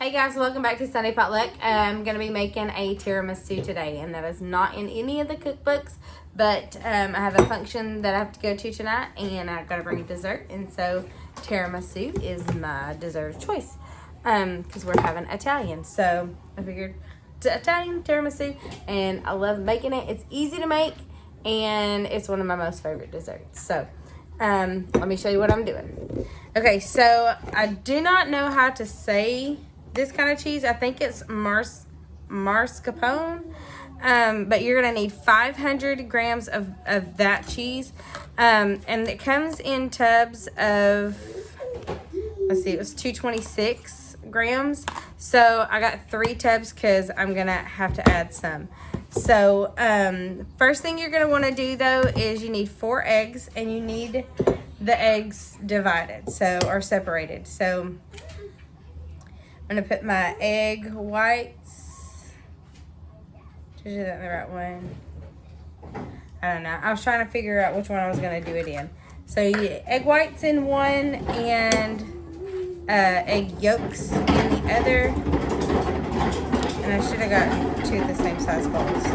Hey guys, welcome back to Sunday Potluck. I'm going to be making a tiramisu today, and that is not in any of the cookbooks, but I have a function that I have to go to tonight, and I've got to bring a dessert, and so tiramisu is my dessert of choice, because we're having Italian, so I figured it's Italian tiramisu, and I love making it. It's easy to make, and it's one of my most favorite desserts, so let me show you what I'm doing. Okay, so I do not know how to say this kind of cheese. I think it's mascarpone, but you're gonna need 500 grams of that cheese, and it comes in tubs of, let's see, it was 226 grams, so I got 3 tubs because I'm gonna have to add some. So first thing you're gonna want to do though is you need 4 eggs, and you need the eggs divided, or separated. So I'm gonna put my egg whites. Did I do that in the right one? I don't know. I was trying to figure out which one I was gonna do it in. So you get egg whites in one and egg yolks in the other. And I should have got 2 of the same size bowls.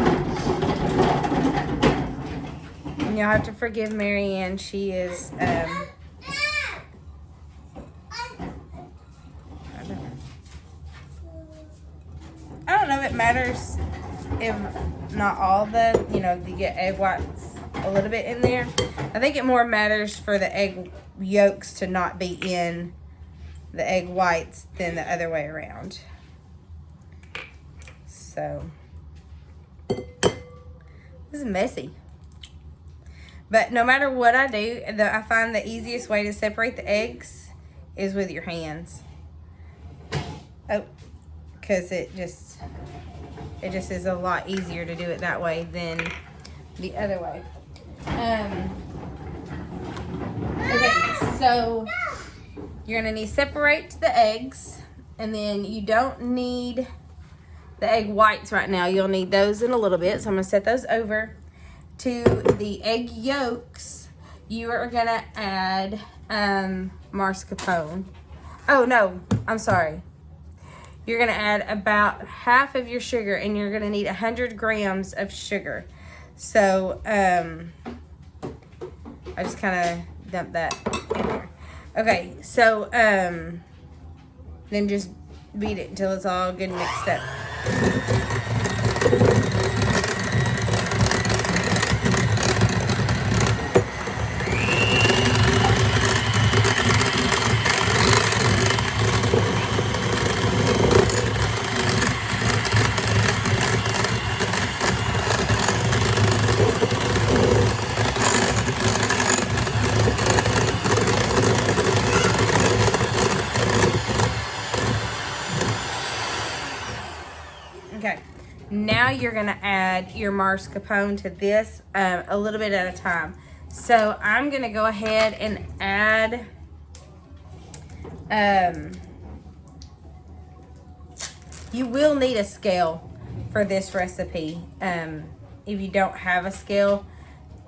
And you'll have to forgive Marianne. She is I don't know if it matters if not all the, you get egg whites a little bit in there. I think it more matters for the egg yolks to not be in the egg whites than the other way around. So, this is messy. But no matter what I do, I find the easiest way to separate the eggs is with your hands. Oh. Because it just is a lot easier to do it that way than the other way. Okay, so you're gonna need to separate the eggs, and then you don't need the egg whites right now. You'll need those in a little bit, so I'm gonna set those over. To the egg yolks, you are gonna add mascarpone. Oh no, I'm sorry. You're gonna add about half of your sugar, and you're gonna need 100 grams of sugar. So I just kind of dumped that in there. Okay, so then just beat it until it's all good and mixed up. Okay, now you're gonna add your mascarpone to this a little bit at a time. So I'm gonna go ahead and add you will need a scale for this recipe. If you don't have a scale,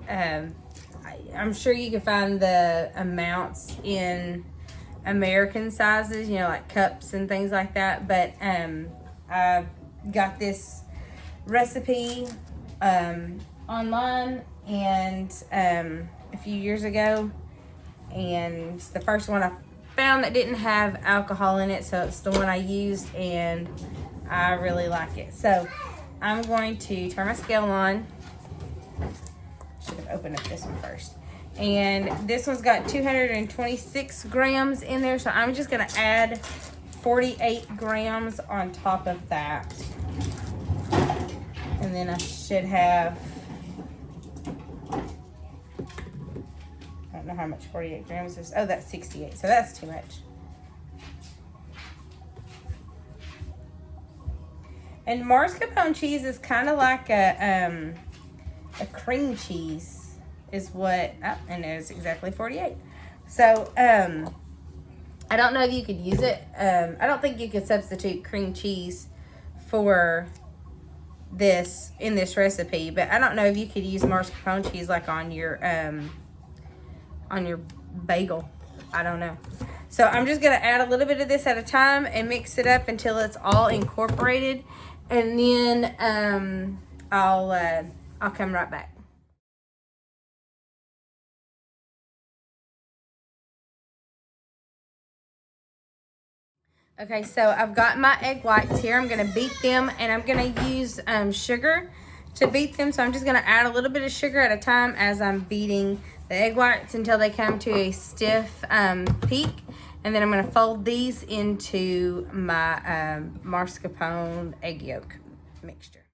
I'm sure you can find the amounts in American sizes, like cups and things like that, but I got this recipe online and a few years ago, and the first one I found that didn't have alcohol in it, so it's the one I used, and I really like it. So I'm going to turn my scale on. Should have opened up this one first. And this one's got 226 grams in there, so I'm just gonna add 48 grams on top of that. And then I should have, I don't know how much 48 grams is. Oh, that's 68, so that's too much. And mascarpone cheese is kind of like a cream cheese is what, and there's exactly 48. So, I don't know if you could use it. I don't think you could substitute cream cheese for this in this recipe, but I don't know if you could use mascarpone cheese like on your bagel. I don't know. So I'm just gonna add a little bit of this at a time and mix it up until it's all incorporated. And then I'll come right back. Okay, so I've got my egg whites here. I'm gonna beat them, and I'm gonna use sugar to beat them. So I'm just gonna add a little bit of sugar at a time as I'm beating the egg whites until they come to a stiff peak. And then I'm gonna fold these into my mascarpone egg yolk mixture.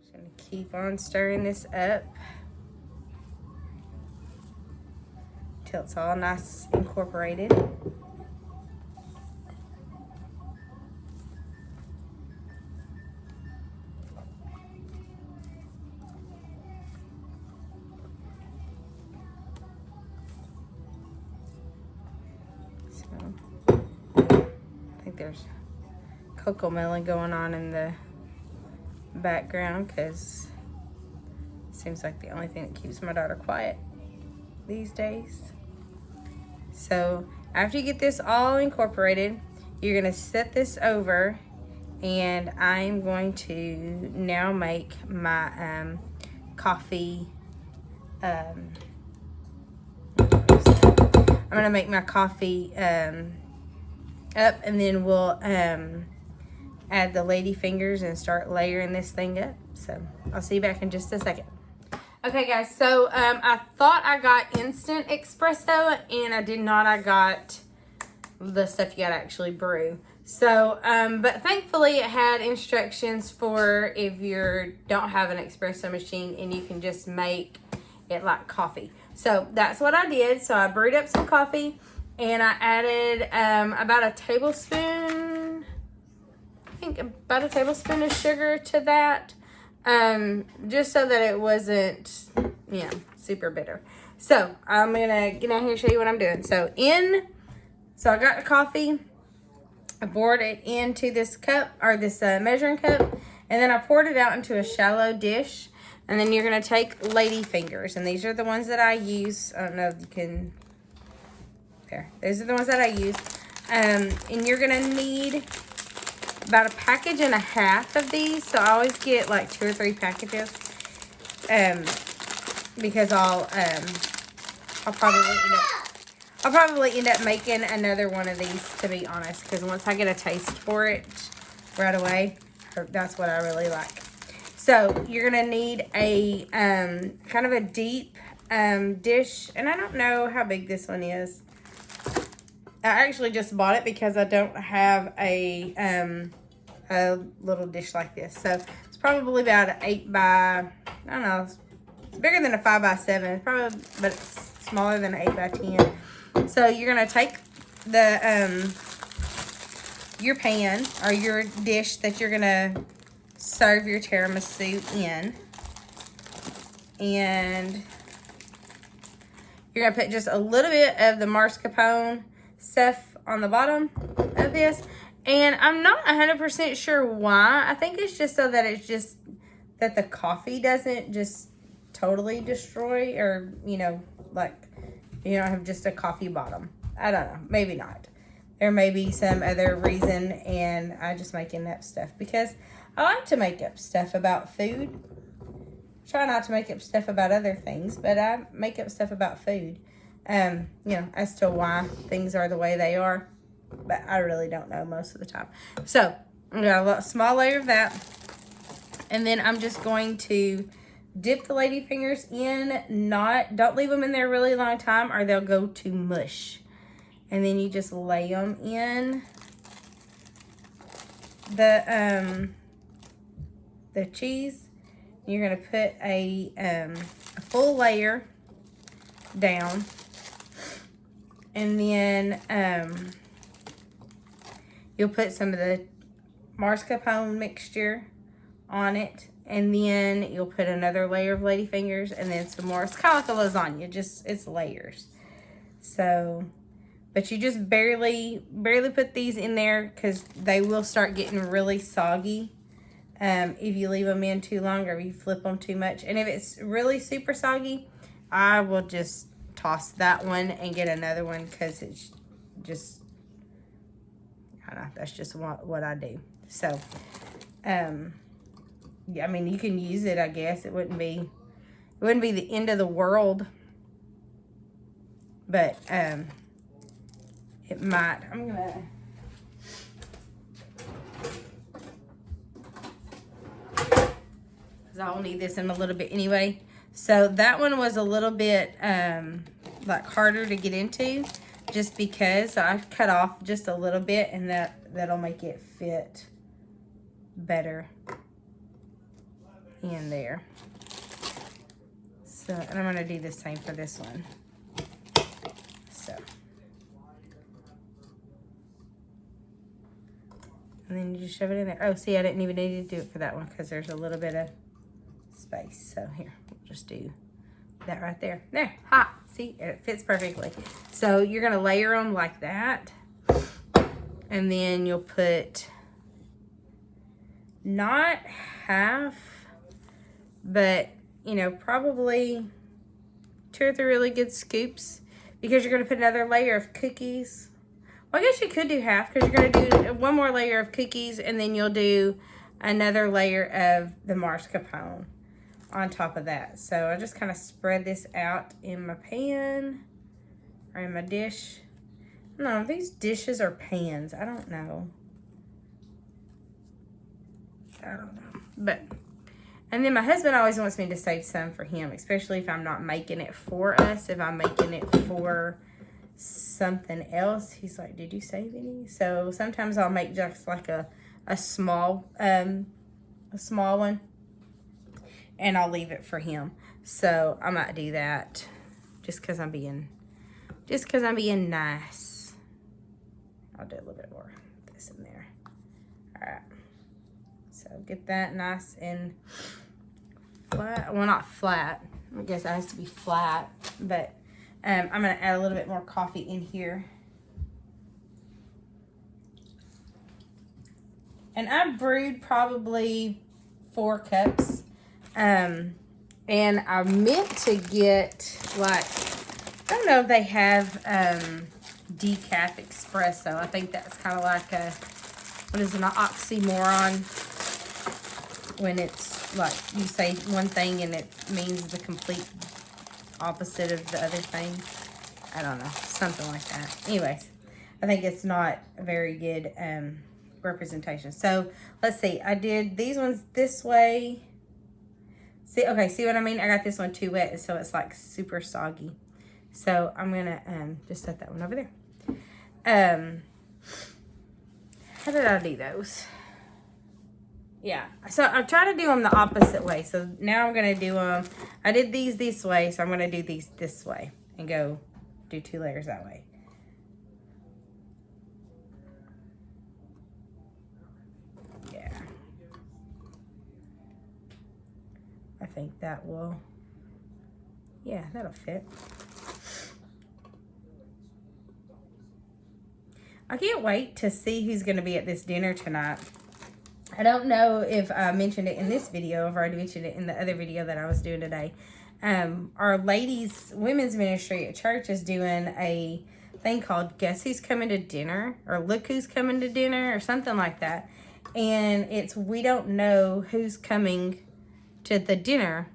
Just gonna keep on stirring this up till it's all nice incorporated. I think there's cocoa melon going on in the background because it seems like the only thing that keeps my daughter quiet these days. So after you get this all incorporated, you're gonna set this over, and I'm going to now make my coffee. I'm gonna make my coffee up, and then we'll add the lady fingers and start layering this thing up. So I'll see you back in just a second. Okay guys, so I thought I got instant espresso, and I did not. I got the stuff you gotta actually brew. So, but thankfully it had instructions for if you don't have an espresso machine, and you can just make it like coffee. So that's what I did. So I brewed up some coffee, and I added about a tablespoon, I think about a tablespoon of sugar to that. Just so that it wasn't, you know, super bitter. So I'm gonna get out here and show you what I'm doing. So I got the coffee, I poured it into this cup, or this measuring cup, and then I poured it out into a shallow dish. And then you're gonna take lady fingers, and these are the ones that I use. I don't know if you can, there. These are the ones that I use. And you're gonna need about a package and a half of these. So I always get like 2 or 3 packages. Because I'll probably end up making another one of these, to be honest, because once I get a taste for it right away, that's what I really like. So you're gonna need a kind of a deep dish, and I don't know how big this one is. I actually just bought it because I don't have a little dish like this. So it's probably about an 8 by, I don't know, it's bigger than a 5 by 7, probably, but it's smaller than an 8 by 10. So you're gonna take the your pan or your dish that you're gonna serve your tiramisu in, and you're gonna put just a little bit of the mascarpone stuff on the bottom of this. And I'm not 100% sure why. I think it's just so that it's just that the coffee doesn't just totally destroy, or, you know, like you don't have just a coffee bottom. I don't know, maybe not. There may be some other reason, and I just making up stuff because I like to make up stuff about food. Try not to make up stuff about other things, but I make up stuff about food. You know, as to why things are the way they are. But I really don't know most of the time. So, I got a small layer of that. And then I'm just going to dip the lady fingers in. Don't leave them in there a really long time, or they'll go to mush. And then you just lay them in the cheese. You're gonna put a full layer down, and then you'll put some of the mascarpone mixture on it, and then you'll put another layer of ladyfingers, and then some more. It's kind of like a lasagna, just it's layers. So But you just barely put these in there because they will start getting really soggy if you leave them in too long or if you flip them too much. And if it's really super soggy, I will just toss that one and get another one because it's just, I don't know, that's just what I do. So, yeah, I mean, you can use it, I guess. It wouldn't be the end of the world. But, it might. I'm gonna... because I'll need this in a little bit anyway. So that one was a little bit like harder to get into just because I cut off just a little bit, and that'll make it fit better in there. So, and I'm gonna do the same for this one. So, and then you just shove it in there. Oh, see, I didn't even need to do it for that one because there's a little bit of space. So here, we'll just do that right there. There, ha, see, it fits perfectly. So you're gonna layer them like that, and then you'll put not half, but you know, probably 2 or 3 really good scoops, because you're gonna put another layer of cookies. Well, I guess you could do half because you're gonna do one more layer of cookies, and then you'll do another layer of the mascarpone on top of that. So I just kind of spread this out in my pan or in my dish. No, these dishes are pans. I don't know. But, and then my husband always wants me to save some for him, especially if I'm not making it for us. If I'm making it for something else, he's like, did you save any? So sometimes I'll make just like a small one, and I'll leave it for him. So I might do that just because I'm being nice. I'll do a little bit more of this in there. All right. So get that nice and flat. Well, not flat. I guess it has to be flat. But I'm going to add a little bit more coffee in here. And I brewed probably 4 cups. And I meant to get, like, I don't know if they have decaf expresso. I think that's kind of like a, what is an oxymoron? When it's like you say one thing and it means the complete opposite of the other thing. I don't know, something like that. Anyways, I think it's not a very good representation. So let's see, I did these ones this way. See, okay, see what I mean? I got this one too wet, so it's like super soggy. So I'm gonna just set that one over there. How did I do those? Yeah, so I'm trying to do them the opposite way. So now I'm gonna do them, I did these this way, so I'm gonna do these this way and go do 2 layers that way. Yeah. I think that will, yeah, that'll fit. I can't wait to see who's gonna be at this dinner tonight. I don't know if I mentioned it in this video, I've already mentioned it in the other video that I was doing today. Our women's ministry at church is doing a thing called Guess Who's Coming to Dinner, or Look Who's Coming to Dinner, or something like that. And it's, we don't know who's coming to the dinner.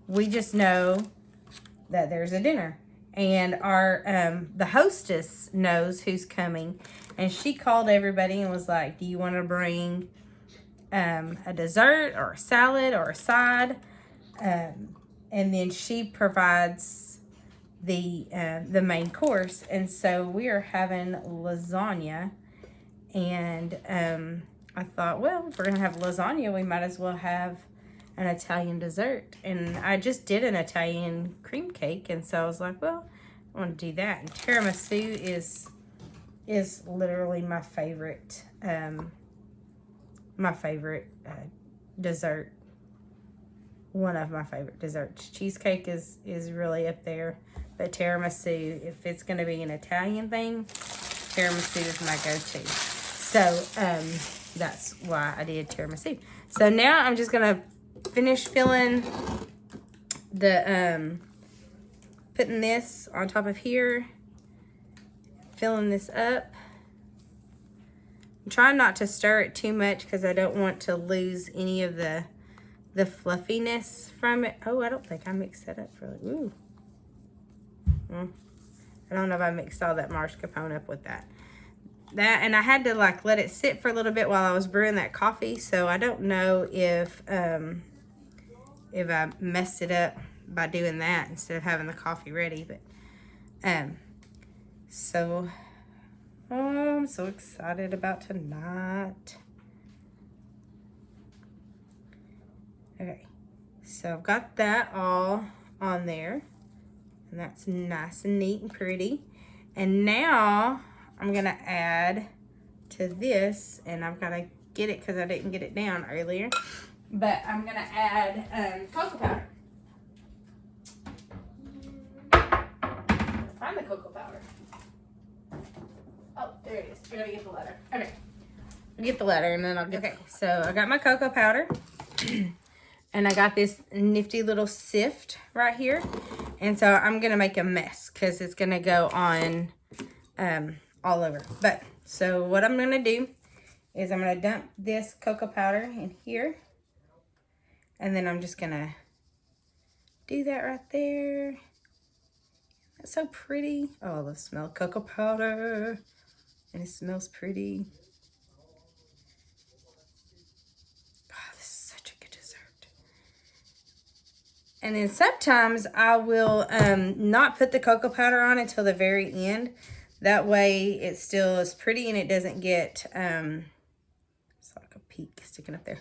We just know that there's a dinner. And our the hostess knows who's coming. And she called everybody and was like, do you want to bring a dessert or a salad or a side, and then she provides the main course. And so we are having lasagna, and I thought, well, if we're gonna have lasagna, we might as well have an Italian dessert. And I just did an Italian cream cake, and so I was like, well, I want to do that. And tiramisu is literally my favorite dessert. one of my favorite desserts. Cheesecake is really up there. But tiramisu, if it's going to be an Italian thing, tiramisu is my go-to. So that's why I did tiramisu. So now I'm just going to finish filling the, putting this on top of here. Filling this up. I'm trying not to stir it too much because I don't want to lose any of the fluffiness from it. Oh, I don't think I mixed that up really. Ooh. I don't know if I mixed all that mascarpone up with that. And I had to like let it sit for a little bit while I was brewing that coffee. So I don't know if I messed it up by doing that instead of having the coffee ready. But so I'm so excited about tonight. Okay, so I've got that all on there. And that's nice and neat and pretty. And now I'm gonna add to this, and I've gotta get it because I didn't get it down earlier. But I'm gonna add cocoa powder. Find the cocoa powder. Oh, there it is. I gotta get the letter. Okay. I'll get the letter and then I'll get. Okay, so I got my cocoa powder. And I got this nifty little sift right here. And so I'm going to make a mess because it's going to go on all over. But so what I'm going to do is I'm going to dump this cocoa powder in here. And then I'm just going to do that right there. That's so pretty. Oh, I love the smell of cocoa powder. And it smells pretty. And then sometimes I will not put the cocoa powder on until the very end. That way it still is pretty and it doesn't get, it's like a peak sticking up there.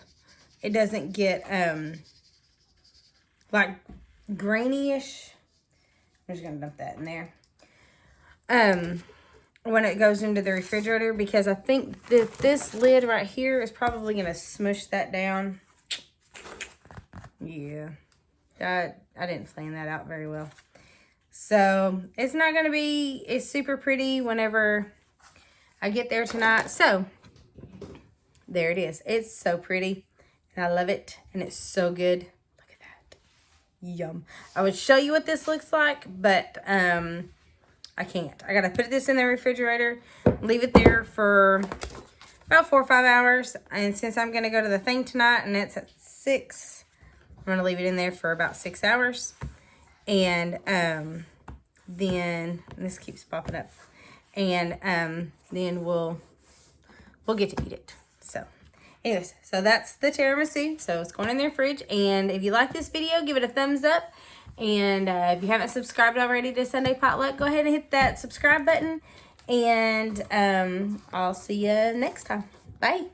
It doesn't get like grainy-ish. I'm just going to dump that in there. When it goes into the refrigerator, because I think that this lid right here is probably going to smush that down. Yeah. I didn't plan that out very well. So, it's not going to be it's super pretty whenever I get there tonight. So, there it is. It's so pretty. And I love it. And it's so good. Look at that. Yum. I would show you what this looks like, but I can't. I got to put this in the refrigerator. Leave it there for about 4 or 5 hours. And since I'm going to go to the thing tonight and it's at 6, I'm going to leave it in there for about 6 hours. And then, and this keeps popping up. And then we'll get to eat it. So, anyways, so that's the tiramisu. So, it's going in their fridge. And if you like this video, give it a thumbs up. And if you haven't subscribed already to Sunday Potluck, go ahead and hit that subscribe button. And I'll see you next time. Bye.